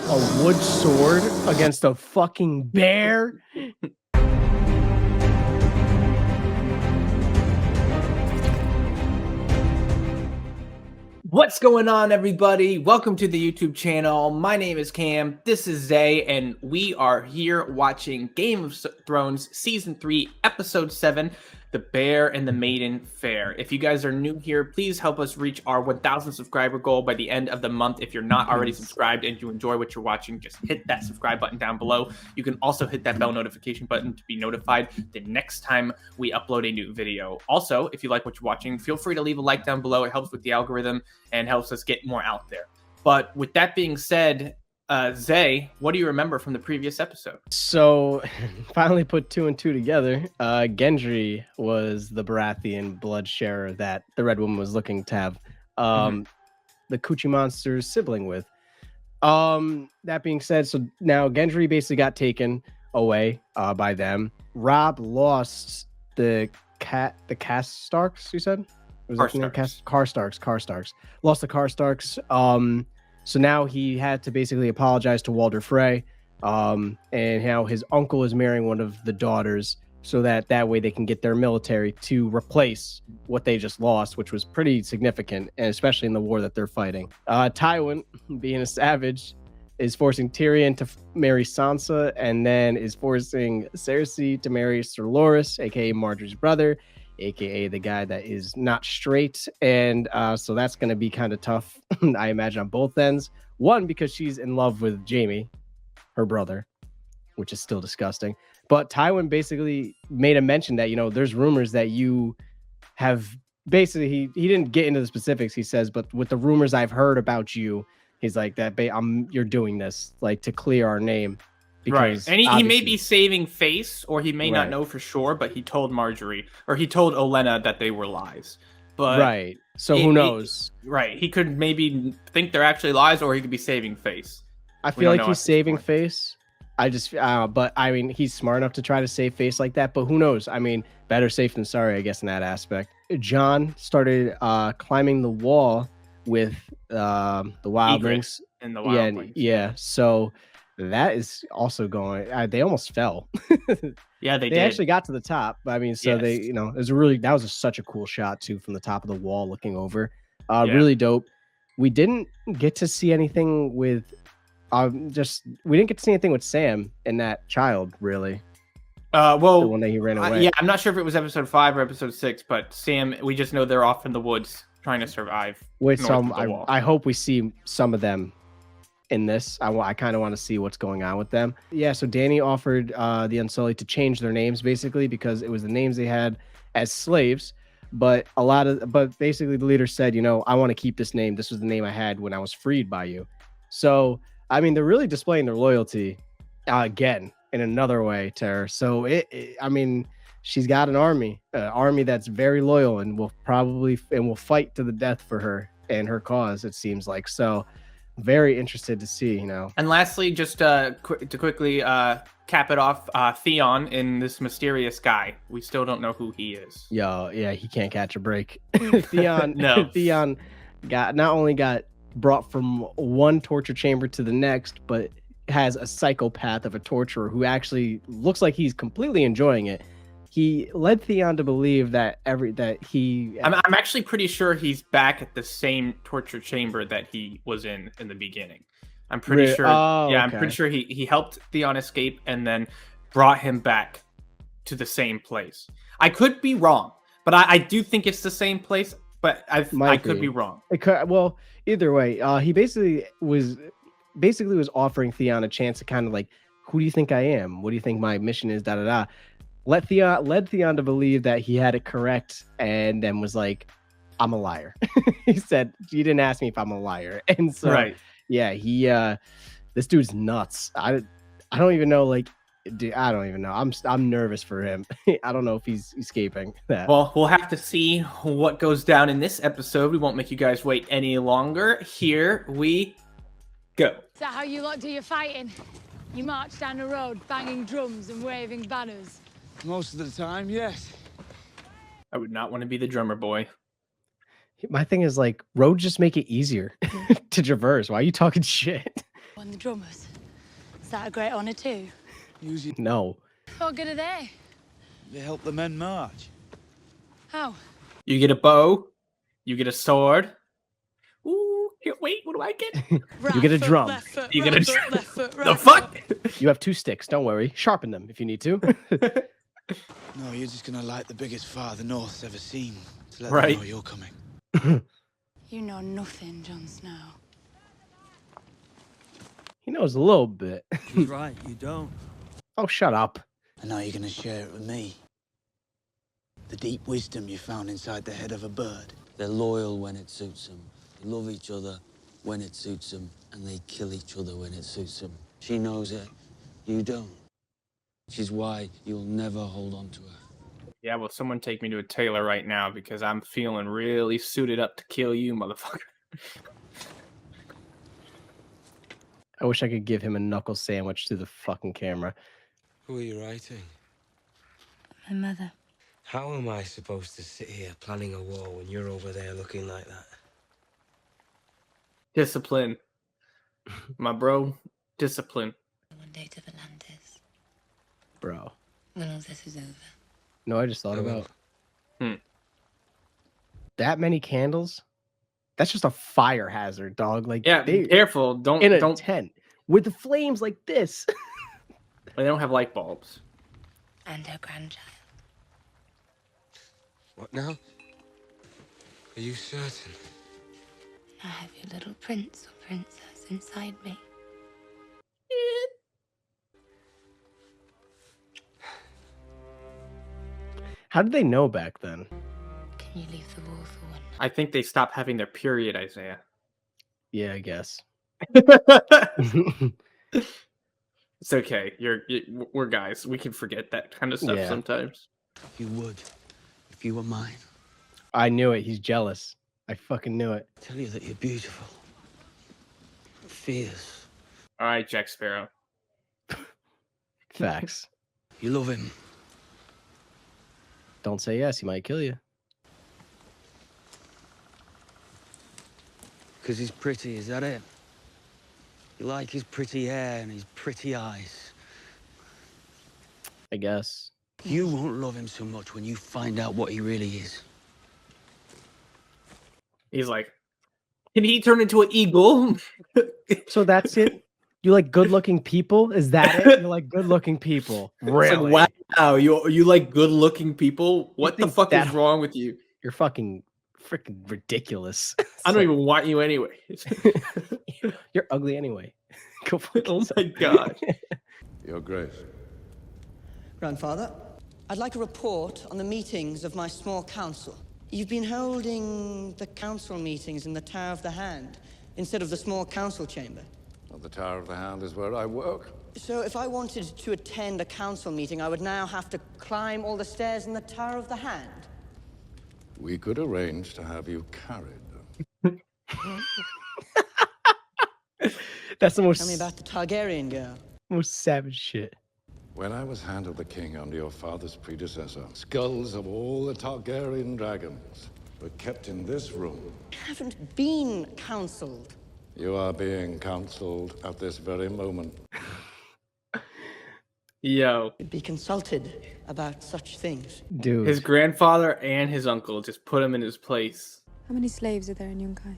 A wood sword against a fucking bear? What's going on, everybody? Welcome to the YouTube channel. My name is Cam, this is Zay, and we are here watching Game of Thrones Season 3, Episode 7, The Bear and the Maiden Fair. If you guys are new here, please help us reach our 1,000 subscriber goal by the end of the month. If you're not already subscribed and you enjoy what you're watching, just hit that subscribe button down below. You can also hit that bell notification button to be notified the next time we upload a new video. Also, if you like what you're watching, feel free to leave a like down below. It helps with the algorithm and helps us get more out there. But with that being said, Zay, what do you remember from the previous episode? So, finally put 2 and 2 together. Gendry was the Baratheon blood sharer that the Red Woman was looking to have the Coochie Monster's sibling with. That being said, so now Gendry basically got taken away by them. Robb lost the Karstarks, you said? Karstarks. Lost the Karstarks. So now he had to basically apologize to Walder Frey. And how his uncle is marrying one of the daughters so that way they can get their military to replace what they just lost, which was pretty significant, and especially in the war that they're fighting. Tywin, being a savage, is forcing Tyrion to marry Sansa, and then is forcing Cersei to marry Sir Loras, aka Marjorie's brother, aka the guy that is not straight. And so that's going to be kind of tough, I imagine, on both ends. One, because she's in love with Jaime, her brother, which is still disgusting. But Tywin basically made a mention that, there's rumors that you have basically, he didn't get into the specifics, he says, but with the rumors I've heard about you, he's like, you're doing this like to clear our name. Right, and he may be saving face, or he may not know for sure, but he told Marjorie, or he told Olenna that they were lies. But right, so who knows? He could maybe think they're actually lies, or he could be saving face. I feel like he's saving face. But I mean, he's smart enough to try to save face like that, but who knows? I mean, better safe than sorry, I guess, in that aspect. Jon started climbing the wall with the wildlings. And the wildlings. Yeah, so that is also going. They almost fell. Yeah, they did. They actually got to the top. I mean, so they, it was such a cool shot too from the top of the wall looking over. Really dope. We didn't get to see anything with, we didn't get to see anything with Sam and that child really. Well, the one that he ran away. Yeah, I'm not sure if it was episode 5 or episode 6, but Sam, we just know they're off in the woods trying to survive. Wait, so I hope we see some of them in this. I kind of want to see what's going on with them. Yeah, so Dany offered the Unsullied to change their names basically because it was the names they had as slaves, but basically the leader said, I want to keep this name. This was the name I had when I was freed by you. So I mean, they're really displaying their loyalty again in another way to her. So I mean, she's got an army that's very loyal and will fight to the death for her and her cause, it seems like. So very interested to see, And lastly, just to quickly cap it off, Theon in this mysterious guy. We still don't know who he is. Yeah, he can't catch a break. Theon not only got brought from one torture chamber to the next, but has a psychopath of a torturer who actually looks like he's completely enjoying it. He led Theon to believe that I'm actually pretty sure he's back at the same torture chamber that he was in the beginning. I'm pretty sure. Okay. I'm pretty sure he helped Theon escape and then brought him back to the same place. I could be wrong, but I do think it's the same place. But I could be wrong. Well, either way, he basically was offering Theon a chance to kind of like, who do you think I am? What do you think my mission is? Da da da. Led Theon to believe that he had it correct, and then was like, I'm a liar. He said, you didn't ask me if I'm a liar. And so, yeah, this dude's nuts. I don't even know, like, dude, I don't even know. I'm nervous for him. I don't know if he's escaping that. Well, we'll have to see what goes down in this episode. We won't make you guys wait any longer. Here we go. Is that how you lot do your fighting? You march down the road banging drums and waving banners? Most of the time, yes. I would not want to be the drummer boy. My thing is, like, roads just make it easier to traverse. Why are you talking shit? Won the drummers. Is that a great honour too? Usually No. What good are they? they help the men march. How? You get a bow. You get a sword. Ooh, wait, what do I get? You get a drum. You get a right foot, drum. left foot, The right fuck? You have 2 sticks. Don't worry. Sharpen them if you need to. No, you're just gonna light the biggest fire the North's ever seen to let Right. them know you're coming. You know nothing, Jon Snow. He knows a little bit. He's right, you don't. Oh, shut up. And now you're gonna share it with me. The deep wisdom you found inside the head of a bird. They're loyal when it suits them. They love each other when it suits them, and they kill each other when it suits them. She knows it. You don't. Which is why you'll never hold on to her. Yeah, well, someone take me to a tailor right now because I'm feeling really suited up to kill you, motherfucker. I wish I could give him a knuckle sandwich to the fucking camera. Who are you writing? My mother. How am I supposed to sit here planning a war when you're over there looking like that? Discipline. My bro, discipline. One day to Volantis. Bro. When all this is over. No, I just thought I will. about that many candles. That's just a fire hazard, dog. Like, Yeah, be careful. Don't in a don't. tent with the flames like this. They don't have light bulbs. And her grandchild. What now? Are you certain? I have your little prince or princess inside me. How did they know back then? Can you leave the wall for one I think they stopped having their period, Isaiah. Yeah, I guess. It's okay. We're guys. We can forget that kind of stuff Yeah. sometimes. You would, if you were mine. I knew it. He's jealous. I fucking knew it. Tell you that you're beautiful. Fierce. All right, Jack Sparrow. Facts. You love him. Don't say yes. He might kill you. Because he's pretty, is that it? You like his pretty hair and his pretty eyes. I guess. You won't love him so much when you find out what he really is. He's like, can he turn into an eagle? So that's it. You like good-looking people? Is that it? You like good-looking people? It's Really? like, wow, you like good-looking people? What the think fuck that- is wrong with you? You're fucking freaking ridiculous. I don't even want you anyway. You're ugly anyway. Go fuck Oh yourself. my god. Your Grace. Grandfather, I'd like a report on the meetings of my small council. You've been holding the council meetings in the Tower of the Hand instead of the small council chamber. Well, the Tower of the Hand is where I work. So if I wanted to attend a council meeting, I would now have to climb all the stairs in the Tower of the Hand. We could arrange to have you carried. That's the most, Tell me about the Targaryen girl. most savage shit. When I was Hand of the King under your father's predecessor, skulls of all the Targaryen dragons were kept in this room. I haven't been counseled. You are being counseled at this very moment. Yo, Be consulted about such things. Dude. his grandfather and his uncle just put him in his place. How many slaves are there in Yunkai?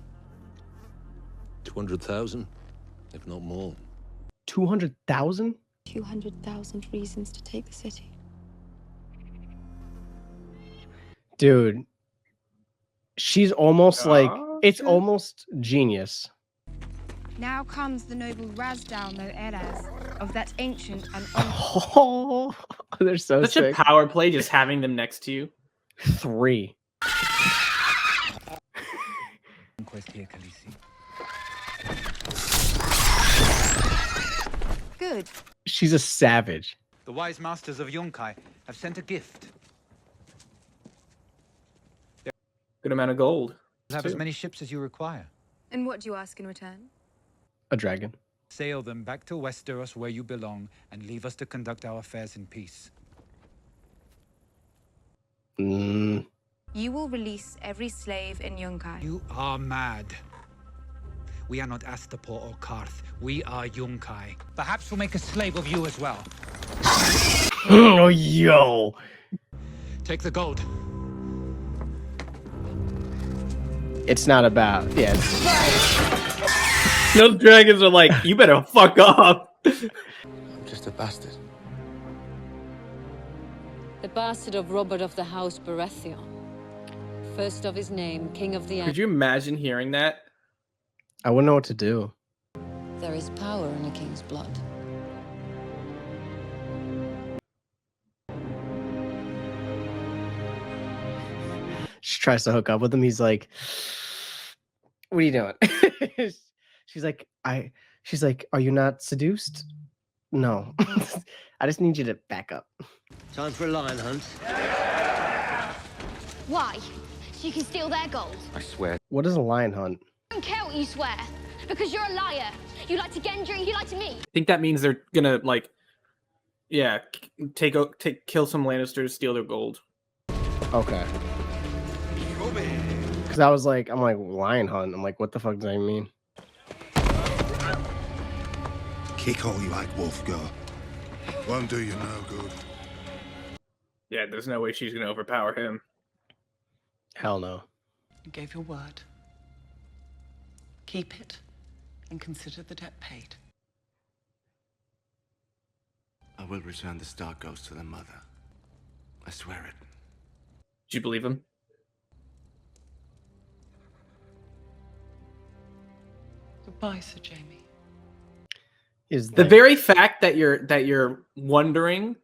200,000, if not more. 200,000? 200,000 reasons to take the city. Dude. She's almost like, it's shit. almost genius. Now comes the noble Razdal no Eraz of that ancient and Oh, they're so Such sick. a power play just having them next to you. 3. good. She's a savage. The wise masters of Yunkai have sent a gift. Good amount of gold. You'll have as many ships as you require. And what do you ask in return? A dragon. Sail them back to Westeros where you belong and leave us to conduct our affairs in peace. Mm. You will release every slave in Yunkai. You are mad. We are not Astapor or Karth. We are Yunkai. Perhaps we'll make a slave of you as well. Oh, yo. Take the gold. It's not about, yeah. Those dragons are like, you better fuck off. I'm just a bastard. The bastard of Robert of the House Baratheon. First of his name, King of the... Could you imagine hearing that? I wouldn't know what to do. There is power in a king's blood. She tries to hook up with him. He's like, what are you doing? She's like, are you not seduced? No. I just need you to back up. Time for a lion hunt. Why? So you can steal their gold? I swear. What is a lion hunt? I don't care what you swear, because you're a liar. You lied to Gendry, you lied to me. I think that means they're gonna, like, yeah, kill some Lannisters, steal their gold. Okay. Because I'm like, lion hunt. I'm like, what the fuck does that mean? Kick all you like, wolf, go. Won't do you no good. Yeah, there's no way she's gonna overpower him. Hell no. You gave your word. Keep it and consider the debt paid. I will return the Stark Ghost to their mother. I swear it. Did you believe him? Goodbye, Sir Jamie. Is the very fact that you're wondering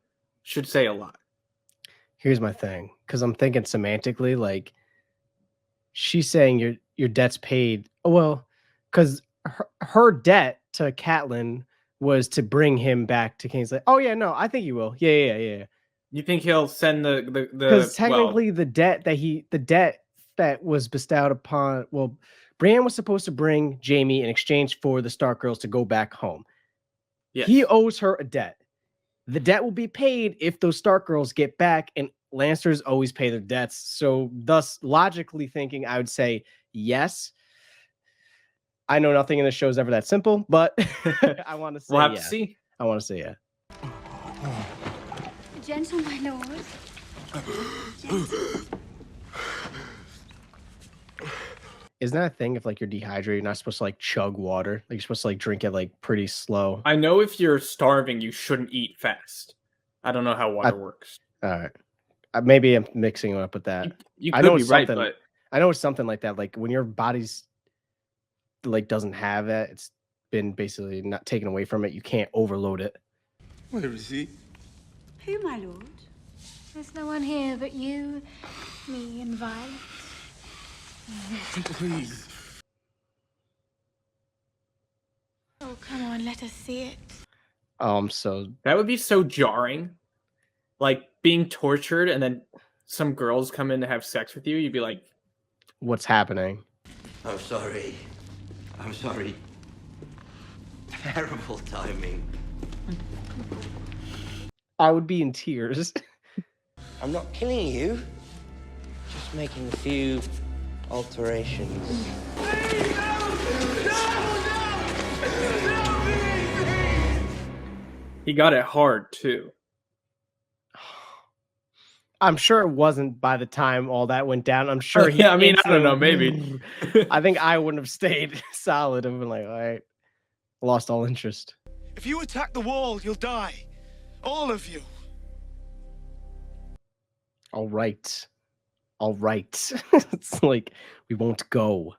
should say a lot. Here's my thing, because I'm thinking semantically, like she's saying your debt's paid. Oh, well, because her debt to Catelyn was to bring him back to King's Landing. Oh yeah, no, I think he will. Yeah. You think he'll send the because technically the debt that was bestowed upon, well, Brienne was supposed to bring Jamie in exchange for the Stark girls to go back home. Yes. He owes her a debt. The debt will be paid if those Stark girls get back, and Lannisters always pay their debts. So thus, logically thinking, I would say yes. I know nothing in the show is ever that simple, but I want to say we'll have to see. I want to say yeah. Gentle, my lord. Isn't that a thing if like you're dehydrated, you're not supposed to like chug water? Like you're supposed to like drink it like pretty slow. I know if you're starving, you shouldn't eat fast. I don't know how water works. All right. Maybe I'm mixing it up with that. You could be right, but I know it's something like that. Like when your body's like doesn't have it, it's been basically not taken away from it. You can't overload it. Where is he? Who, my lord? There's no one here but you, me, and Violet. Please. Oh, come on, let us see it. So that would be so jarring. Like being tortured and then some girls come in to have sex with you. You'd be like, what's happening? I'm sorry. I'm sorry. Terrible timing. I would be in tears. I'm not killing you. Just making a few alterations. He got it hard too. I'm sure it wasn't by the time all that went down. I'm sure he. Yeah, I mean, I don't know, maybe. I think I wouldn't have stayed solid. I've been like, all right, lost all interest. If you attack the wall, you'll die. All of you. All right. It's like we won't go.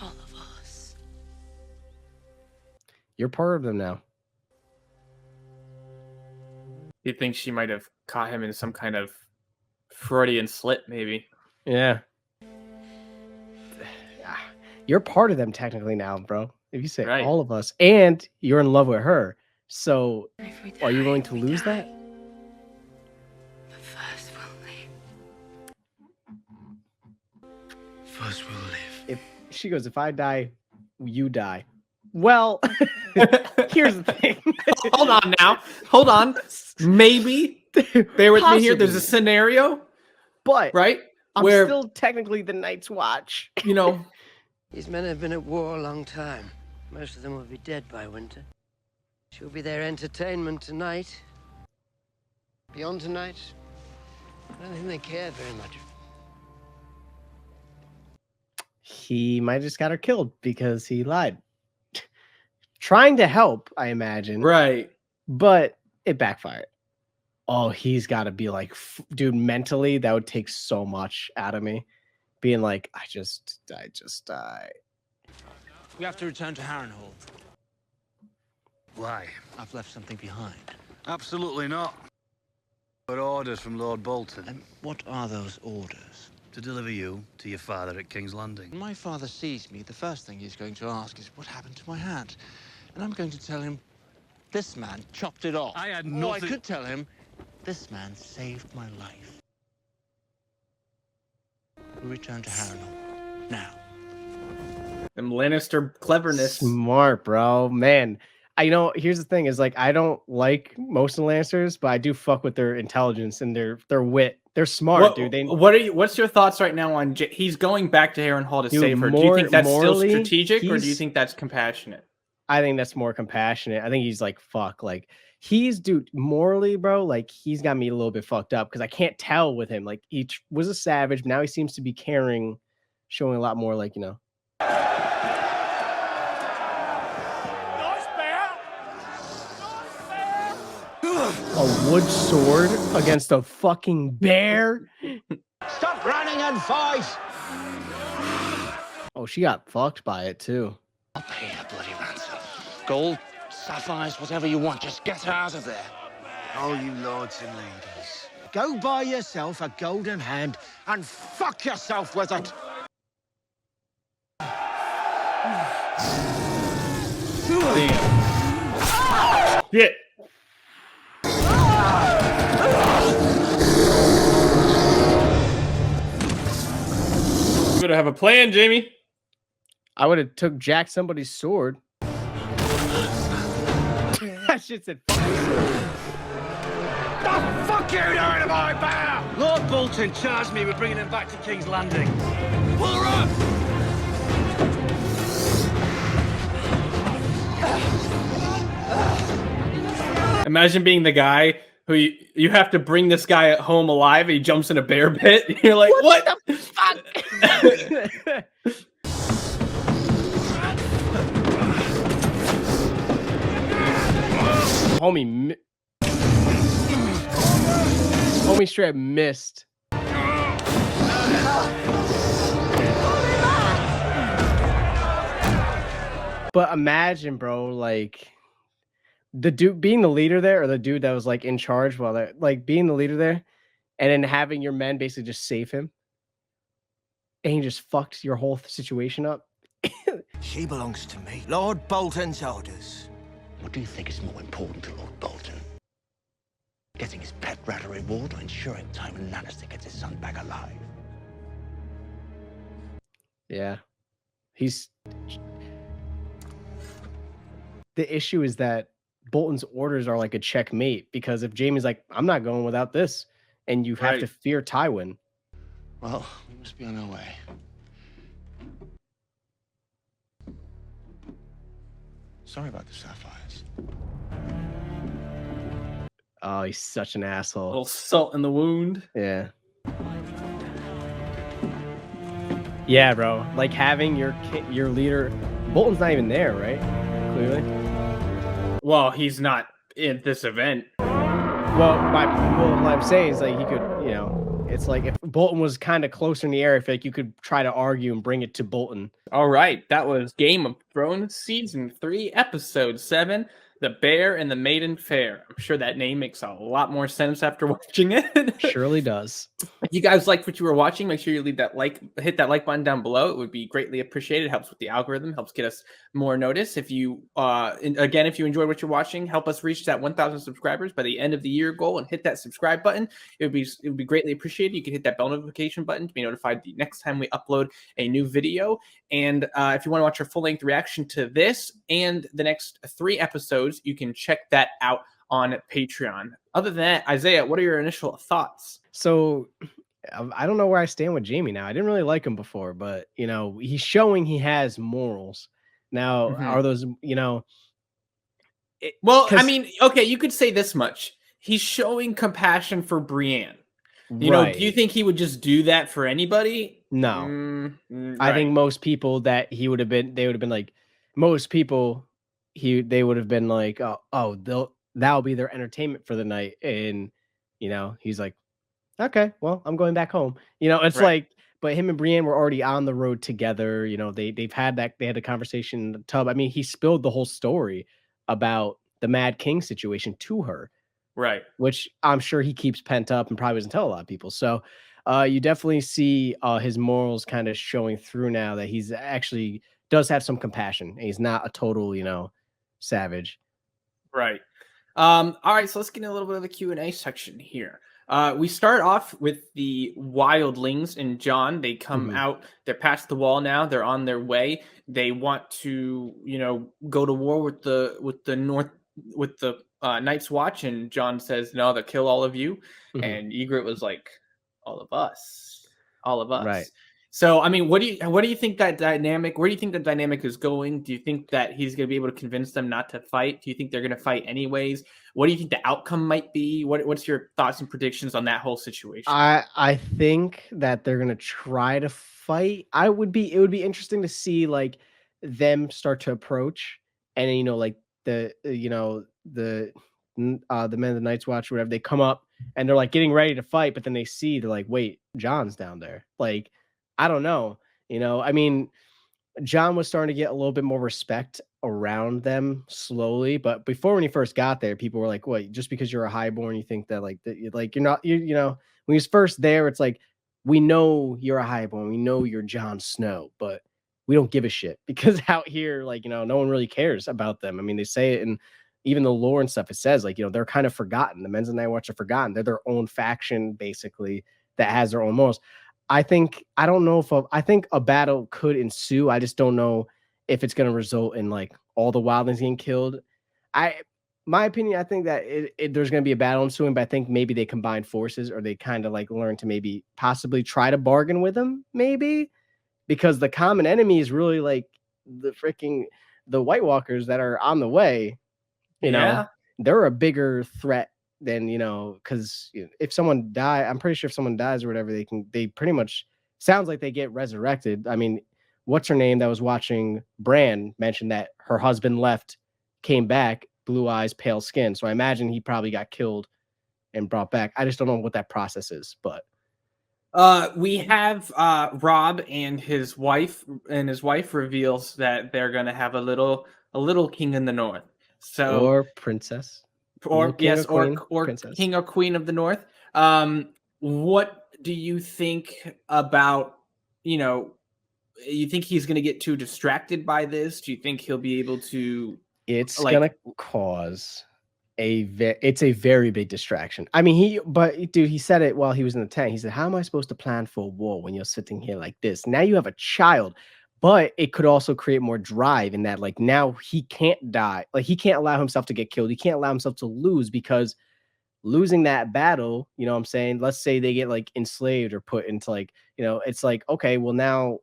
All of us. You're part of them now. You think she might have caught him in some kind of Freudian slip, maybe? Yeah. You're part of them technically now, bro. If you say right. All of us, and you're in love with her, so are you willing to lose that? But first we'll live. First we'll live. If she goes, if I die, you die. Well, here's the thing. Hold on now. Hold on. Maybe. Bear with me here. There's a scenario. But right? I'm where still technically the Night's Watch. You know, These men have been at war a long time. Most of them will be dead by winter. She'll be their entertainment tonight. Beyond tonight, I don't think they care very much. He might have just got her killed because he lied. Trying to help, I imagine. Right. But it backfired. Oh, he's got to be like, dude, mentally, that would take so much out of me. Being like, I just died. We have to return to Harrenhal. Why? I've left something behind. Absolutely not. But orders from Lord Bolton. And what are those orders? To deliver you to your father at King's Landing. When my father sees me, the first thing he's going to ask is what happened to my hand. And I'm going to tell him, this man chopped it off. I had Or nothing. I could tell him, this man saved my life. We return to Harrenhal. Now. And Lannister cleverness. Smart, bro. Man. Here's the thing is like, I don't like most of the Lannisters, but I do fuck with their intelligence and their wit. They're smart, dude. What's your thoughts right now on he's going back to Harrenhal to save her? Do you think that's still strategic or do you think that's compassionate? I think that's more compassionate. I think he's like, fuck, like dude, morally, bro, like he's got me a little bit fucked up because I can't tell with him. Like he was a savage, but now he seems to be caring, showing a lot more like, a wood sword against a fucking bear. Stop running and fight! Oh, she got fucked by it too. I'll pay a bloody ransom. Gold, sapphires, whatever you want. Just get her out of there. Oh, you lords and ladies. Go buy yourself a golden hand and fuck yourself with it. Shit. You better have a plan, Jamie. I would have took Jack somebody's sword. That shit said fucking sword. The fuck you doing to my bear? Lord Bolton charged me with bringing him back to King's Landing. Pull her up! Imagine being the guy who you have to bring this guy home alive and he jumps in a bear pit. You're like, what the fuck? Homie straight missed. But imagine, bro, like the dude being the leader there, or the dude that was like in charge while they're like being the leader there, and then having your men basically just save him. And he just fucks your whole situation up. She belongs to me. Lord Bolton's orders. What do you think is more important to Lord Bolton? Getting his pet rat a reward or ensuring Tywin Lannister gets his son back alive? Yeah. The issue is that Bolton's orders are like a checkmate, because if Jaime's like, I'm not going without this, and you have to fear Tywin. Well, we must be on our way. Sorry about the sapphires. Oh, he's such an asshole. A little salt in the wound. Yeah. Yeah, bro. Like having your leader, Bolton's not even there, right? Clearly. Well, he's not in this event. Well, what I'm saying is like he could, it's like if Bolton was kind of closer in the area, I feel like you could try to argue and bring it to Bolton. All right, that was Game of Thrones Season 3, Episode 7, The Bear and the Maiden Fair. I'm sure that name makes a lot more sense after watching it. Surely does. If you guys liked what you were watching, make sure you hit that like button down below. It would be greatly appreciated. It helps with the algorithm, helps get us more notice. If you, if you enjoyed what you're watching, help us reach that 1,000 subscribers by the end of the year goal and hit that subscribe button. It would be greatly appreciated. You can hit that bell notification button to be notified the next time we upload a new video. And if you want to watch our full-length reaction to this and the next 3 episodes, you can check that out on Patreon. Other than that, Isaiah, what are your initial thoughts? So I don't know where I stand with Jamie now. I didn't really like him before, but you know, he's showing he has morals. Now, Mhm. are those, you know, Well, I because mean, okay, you could say this much. He's showing compassion for Brienne. You know, do you right. think he would just do that for anybody? No. I Right. think most people that he would have been, they would have been like, most people, they would have been like, oh, that'll be their entertainment for the night. And, you know, he's like, okay, well, I'm going back home. You know, it's Right. like, but him and Brienne were already on the road together. You know, they had a conversation in the tub. I mean, he spilled the whole story about the Mad King situation to her, Right. which I'm sure he keeps pent up and probably doesn't tell a lot of people. So you definitely see his morals kind of showing through now that he's actually does have some compassion. He's not a total, you know, savage. Right. All right, so let's get in a little bit of the Q&A section here. We start off with the wildlings and John. They come Mhm. out. They're past the wall now. They're on their way. They want to, you know, go to war with the North with the Night's Watch. And John says, "No, they'll kill all of you." Mhm. And Ygritte was like, "All of us, all of Right. us." So, I mean, what do you think that dynamic? Where do you think the dynamic is going? Do you think that he's going to be able to convince them not to fight? Do you think they're going to fight anyways? What do you think the outcome might be? What's your thoughts and predictions on that whole situation? I think that they're gonna try to fight. It would be interesting to see like them start to approach and you know like you know the men of the Night's Watch or whatever they come up and they're like getting ready to fight, but then they see they're like, wait, John's down there. Like, I don't know. You know, I mean, John was starting to get a little bit more respect around them slowly, but before when he first got there, people were like, "What? Just because you're a highborn, you think that like you're not you know?" When he's first there, it's like we know you're a highborn, we know you're Jon Snow, but we don't give a shit because out here, like you know, no one really cares about them. I mean, they say it in even the lore and stuff. It says like you know they're kind of forgotten. The Men's and Night Watch are forgotten. They're their own faction basically that has their own morals. I don't know if I think a battle could ensue. I just don't know if it's going to result in like all the wildlings getting killed. I my opinion, I think that there's going to be a battle ensuing, but I think maybe they combine forces or they kind of like learn to maybe possibly try to bargain with them, maybe because the common enemy is really like the White Walkers that are on the way. You know, Yeah. they're a bigger threat than, you know, because if someone die, I'm pretty sure if someone dies or whatever, they pretty much sounds like they get resurrected. I mean, what's her name that was watching Bran mentioned that her husband left, came back, blue eyes, pale skin. So I imagine he probably got killed and brought back. I just don't know what that process is, but We have Rob and his wife reveals that they're gonna have a little king in the north. So, or princess, little or king or yes, queen, or princess. king or queen of the north. What do you think about, you know, you think he's gonna get too distracted by this? Do you think he'll be able to It's like gonna cause it's a very big distraction. I mean, but dude, he said it while he was in the tent. He said, "How am I supposed to plan for a war when you're sitting here like this?" Now you have a child, but it could also create more drive in that, like, now he can't die. Like, he can't allow himself to get killed. He can't allow himself to lose because losing that battle, you know what I'm saying? Let's say they get like enslaved or put into like, you know, it's like, okay, well, now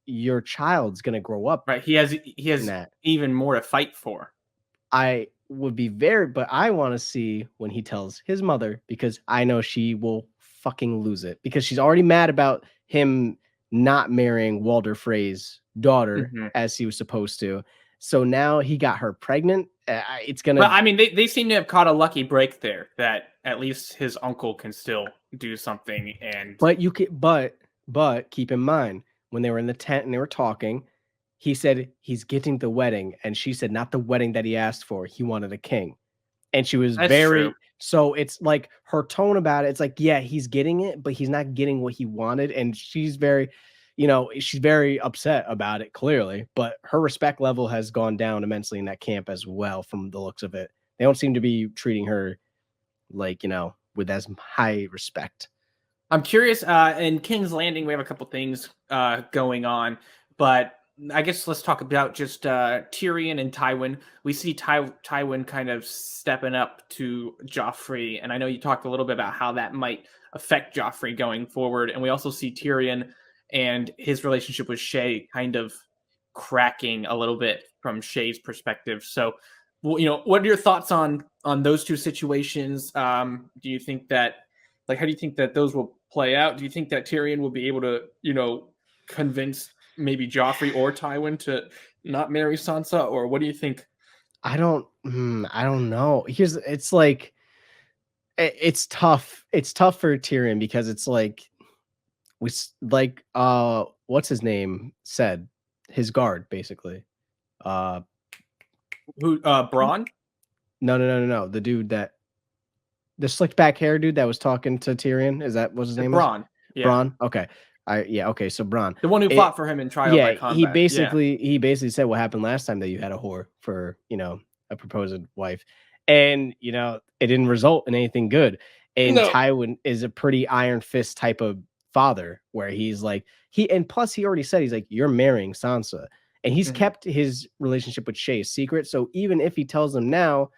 your child's gonna grow up right? He in has that. even more to fight for. I would be very but I wanna see when he tells his mother because I know she will fucking lose it because she's already mad about him not marrying Walder Frey's daughter Mhm. as he was supposed to. So now he got her pregnant. It's But gonna I mean, they seem to have caught a lucky break there that at least his uncle can still do something. And but you can but keep in mind when they were in the tent and they were talking, he said he's getting the wedding, and she said not the wedding that he asked for. He wanted a king. And she was that's true. very so it's like her tone about it, it's like, yeah, he's getting it, but he's not getting what he wanted. And she's very, you know, she's very upset about it, clearly. But her respect level has gone down immensely in that camp as well, from the looks of it. They don't seem to be treating her like, you know, with as high respect. I'm curious. In King's Landing, we have a couple things going on, but I guess let's talk about just Tyrion and Tywin. We see Tywin kind of stepping up to Joffrey, and I know you talked a little bit about how that might affect Joffrey going forward. And we also see Tyrion and his relationship with Shay kind of cracking a little bit from Shay's perspective. So, well, what are your thoughts on those two situations? Do you think that, how do you think that those will play out? Do you think that Tyrion will be able to, convince maybe Joffrey or Tywin to not marry Sansa, or what do you think? I don't know. It's like, it's tough. It's tough for Tyrion because it's like, what's his name said, his guard basically. Who, Bronn? No. The dude the slicked back hair dude that was talking to Tyrion. What's his name? Bronn. Yeah. Bronn. Okay. Okay. So Bronn, the one who fought for him in trial by combat. He basically said what happened last time that you had a whore for, a proposed wife, and it didn't result in anything good. And Tywin is a pretty iron fist type of father, where he's like, and plus he already said, he's like, you're marrying Sansa, and he's kept his relationship with Shay secret. So even if he tells them now,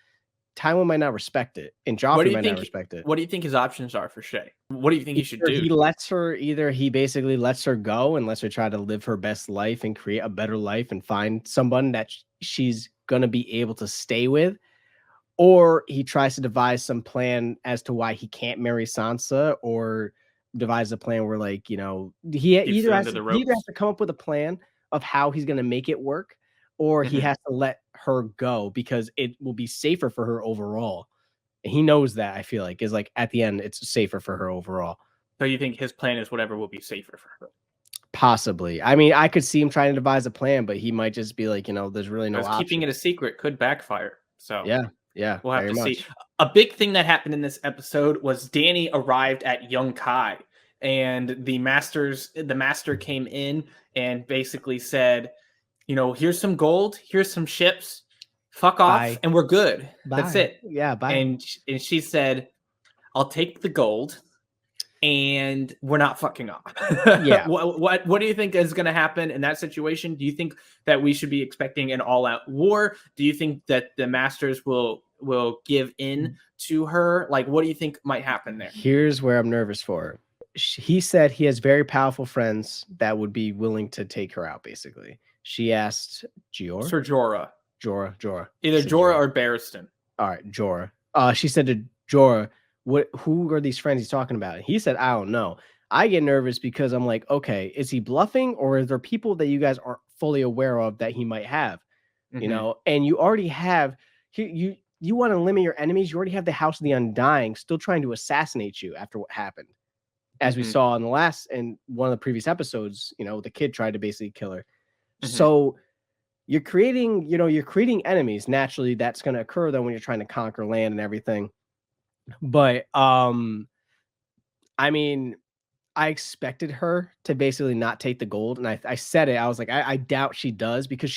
Tywin might not respect it, and Joffrey might not respect it. What do you think his options are for Shay? What do you think he should do? He basically lets her go and lets her try to live her best life and create a better life and find someone that she's going to be able to stay with, or he tries to devise some plan as to why he can't marry Sansa, or devise a plan where, he either has to come up with a plan of how he's going to make it work, or he has to let her go because it will be safer for her overall. And he knows that, I feel like, is like, at the end, it's safer for her overall. So you think his plan is whatever will be safer for her? Possibly. I mean, I could see him trying to devise a plan, but he might just be like, there's really no option. Keeping it a secret could backfire. So yeah, we'll have to see. A big thing that happened in this episode was Dany arrived at Yunkai, and the master came in and basically said, here's some gold, here's some ships, fuck off, bye. And we're good. Bye. That's it. Yeah, bye. And she said, I'll take the gold, and we're not fucking off. Yeah. What do you think is going to happen in that situation? Do you think that we should be expecting an all-out war? Do you think that the masters will give in to her? What do you think might happen there? Here's where I'm nervous for her. He said he has very powerful friends that would be willing to take her out, basically. She asked Sir Jorah. Jorah. Either Jorah or Barristan. All right, Jorah. She said to Jorah, who are these friends he's talking about? And he said, I don't know. I get nervous because I'm like, okay, is he bluffing, or are there people that you guys aren't fully aware of that he might have? And you already have, you want to limit your enemies. You already have the House of the Undying still trying to assassinate you after what happened. As we saw in one of the previous episodes, the kid tried to basically kill her. So you're creating enemies. Naturally, that's going to occur then when you're trying to conquer land and everything. But I mean, I expected her to basically not take the gold, and I said it. I was like, I doubt she does, because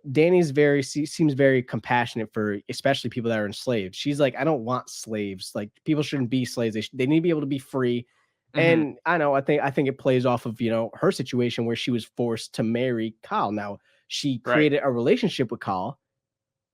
Dany's seems very compassionate for especially people that are enslaved. She's like, I don't want slaves. Like, people shouldn't be slaves. They need to be able to be free. And I know, I think it plays off of, her situation where she was forced to marry Khal. Now, she created a relationship with Khal.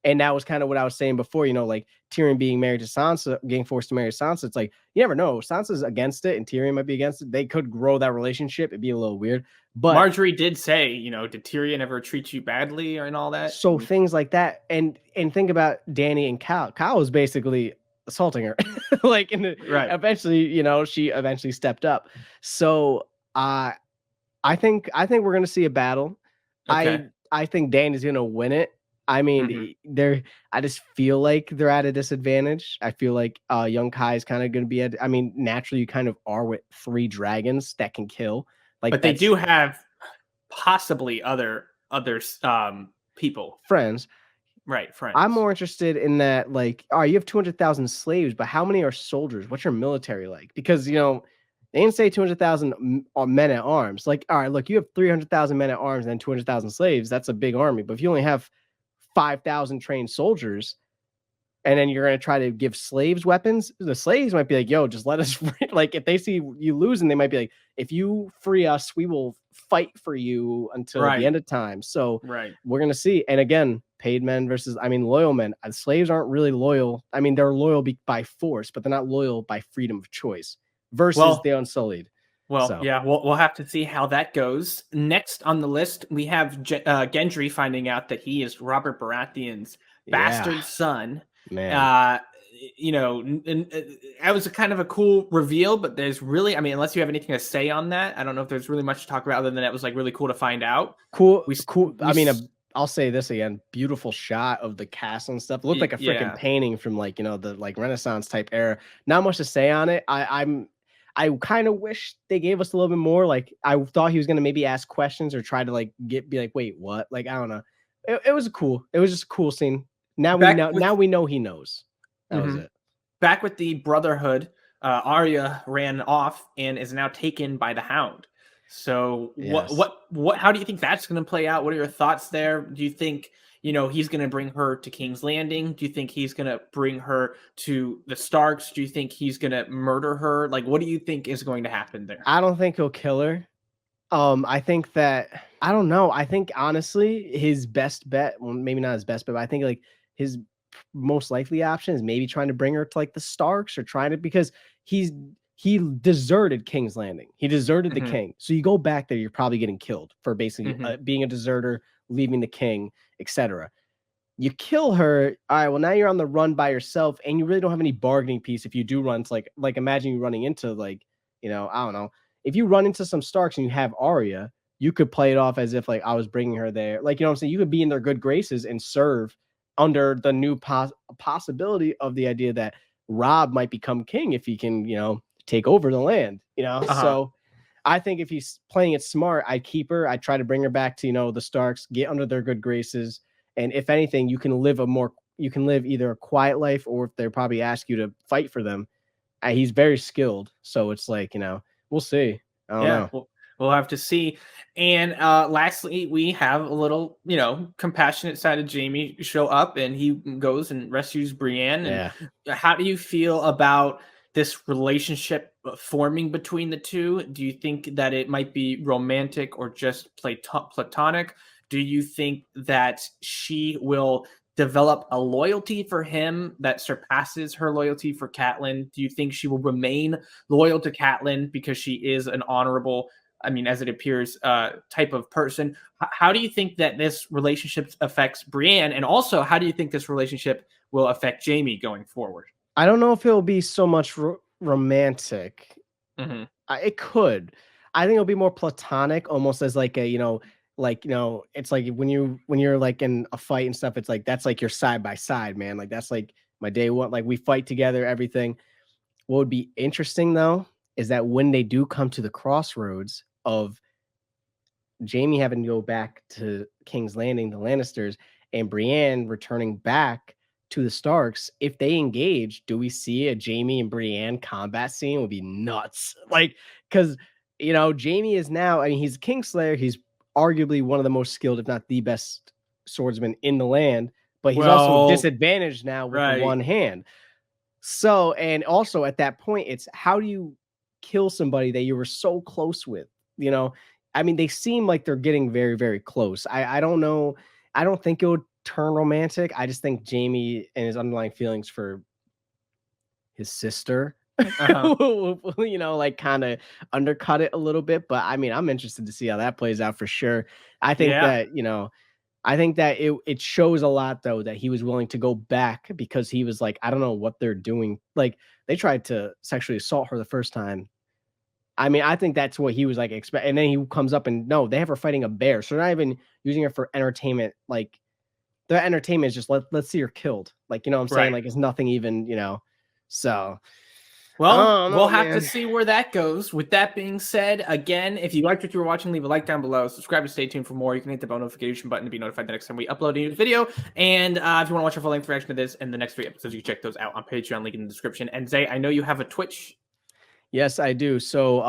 And that was kind of what I was saying before, like Tyrion being married to Sansa, getting forced to marry Sansa. It's like, you never know. Sansa's against it and Tyrion might be against it. They could grow that relationship. It'd be a little weird. But Marjorie did say, did Tyrion ever treat you badly and all that? So things like that. And think about Dany and Khal. Khal was basically assaulting her. Eventually, she eventually stepped up. So I think we're gonna see a battle. Okay. I think Dany's gonna win it. I mean, I just feel like they're at a disadvantage. I feel like Yunkai is kind of going to be naturally you kind of are with 3 dragons that can kill. But they do have possibly other people. Friends. Right, friends. I'm more interested in that, you have 200,000 slaves, but how many are soldiers? What's your military like? Because, they didn't say 200,000 men at arms. All right, look, you have 300,000 men at arms and 200,000 slaves. That's a big army. But if you only have 5,000 trained soldiers, and then you're going to try to give slaves weapons. The slaves might be like, yo, just let us free. Like, if they see you losing, they might be like, if you free us, we will fight for you until the end of time. So we're going to see. And again, paid men versus, loyal men. Slaves aren't really loyal. They're loyal by force, but they're not loyal by freedom of choice versus the Unsullied. Yeah, we'll have to see how that goes. Next on the list, we have Gendry finding out that he is Robert Baratheon's bastard son. Man. That was a kind of a cool reveal, but there's really, unless you have anything to say on that, I don't know if there's really much to talk about other than that was like really cool to find out. Cool. I'll say this again. Beautiful shot of the castle and stuff. It looked like a freaking painting from the Renaissance type era. Not much to say on it. I kind of wish they gave us a little bit more. Like, I thought he was gonna maybe ask questions or try to be like, wait, what? Like, I don't know. It was cool. It was just a cool scene. Now we know he knows. That was it. Back with the Brotherhood, Arya ran off and is now taken by the Hound. So what how do you think that's going to play out? What are your thoughts there? Do you think, he's going to bring her to King's Landing? Do you think he's going to bring her to the Starks? Do you think he's going to murder her? Like, what do you think is going to happen there? I don't think he'll kill her. I think that, I don't know. I think honestly, his best bet, well, maybe not his best bet, but I think like his most likely option is maybe trying to bring her to like the Starks or trying to, because he deserted King's Landing. He deserted the king. So you go back there, you're probably getting killed for basically being a deserter, leaving the king, etc. You kill her. All right, well, now you're on the run by yourself and you really don't have any bargaining piece. If you do run to like imagine you running into I don't know. If you run into some Starks and you have Arya, you could play it off as if like I was bringing her there. Like, you know what I'm saying? You could be in their good graces and serve under the new possibility of the idea that Robb might become king if he can, take over the land, So I think if he's playing it smart, I'd keep her. I'd try to bring her back to, the Starks, get under their good graces. And if anything, you can live either a quiet life, or if they probably ask you to fight for them, he's very skilled. So it's like, we'll see. I don't know. We'll have to see. And lastly, we have a little, compassionate side of Jaime show up, and he goes and rescues Brienne. And how do you feel about this relationship forming between the two? Do you think that it might be romantic or just platonic? Do you think that she will develop a loyalty for him that surpasses her loyalty for Catelyn? Do you think she will remain loyal to Catelyn because she is an honorable, as it appears, type of person? How do you think that this relationship affects Brienne? And also, how do you think this relationship will affect Jaime going forward? I don't know if it'll be so much romantic. It could. I think it'll be more platonic, almost as like a, it's like when you're like in a fight and stuff, it's like, that's like your side by side, man. Like, that's like my day one, like we fight together, everything. What would be interesting though, is that when they do come to the crossroads of Jaime having to go back to King's Landing, the Lannisters, and Brienne returning back to the Starks, if they engage, do we see a Jaime and Brienne combat scene? Would be nuts. Like, because Jaime is now, he's a Kingslayer. He's arguably one of the most skilled, if not the best swordsman in the land, but he's also disadvantaged now with the one hand. So, and also at that point, it's how do you kill somebody that you were so close with? They seem like they're getting very, very close. I don't know. I don't think it would turn romantic. I just think Jaime and his underlying feelings for his sister, like kind of undercut it a little bit. But I'm interested to see how that plays out for sure. I think that, I think that it shows a lot though that he was willing to go back because he was like, I don't know what they're doing. Like, they tried to sexually assault her the first time. I think that's what he was like expect. And then he comes up and no, they have her fighting a bear. So they're not even using her for entertainment. Like, their entertainment is just let's see her killed. Like, you know what I'm saying? Like, it's nothing even, so. Well, we'll have to see where that goes. With that being said, again, if you liked what you were watching, leave a like down below. Subscribe to stay tuned for more. You can hit the bell notification button to be notified the next time we upload a new video. And if you want to watch a full-length reaction to this and the next 3 episodes, you can check those out on Patreon, link in the description. And Zay, I know you have a Twitch. Yes, I do. So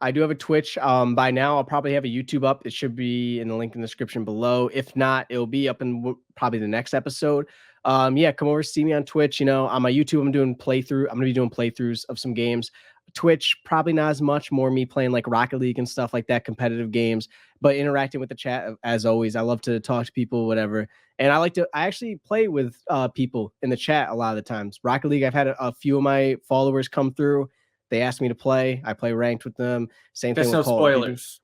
I do have a Twitch. By now, I'll probably have a YouTube up. It should be in the link in the description below. If not, it'll be up in probably the next episode. Yeah, come over, see me on Twitch. On my YouTube, I'm gonna be doing playthroughs of some games. Twitch, probably not as much, more me playing like Rocket League and stuff like that, competitive games, but interacting with the chat as always. I love to talk to people, whatever. And I actually play with people in the chat a lot of the times. Rocket League, I've had a few of my followers come through. They ask me to play. I play ranked with them. Same thing with no Call of Duty. spoilers.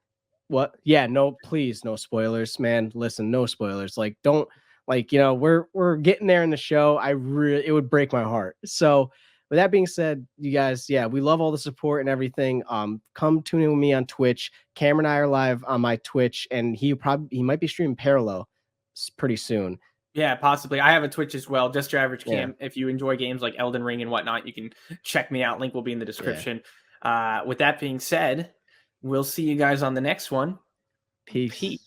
What? Yeah, no, please, no spoilers, man. Listen, no spoilers. Like, don't we're getting there in the show. It would break my heart. So with that being said, you guys, yeah, we love all the support and everything. Come tune in with me on Twitch. Cameron and I are live on my Twitch, and he might be streaming parallel pretty soon. Yeah, possibly. I have a Twitch as well, Just Your Average Cam. Yeah. If you enjoy games like Elden Ring and whatnot, you can check me out. Link will be in the description. With that being said, we'll see you guys on the next one. Peace.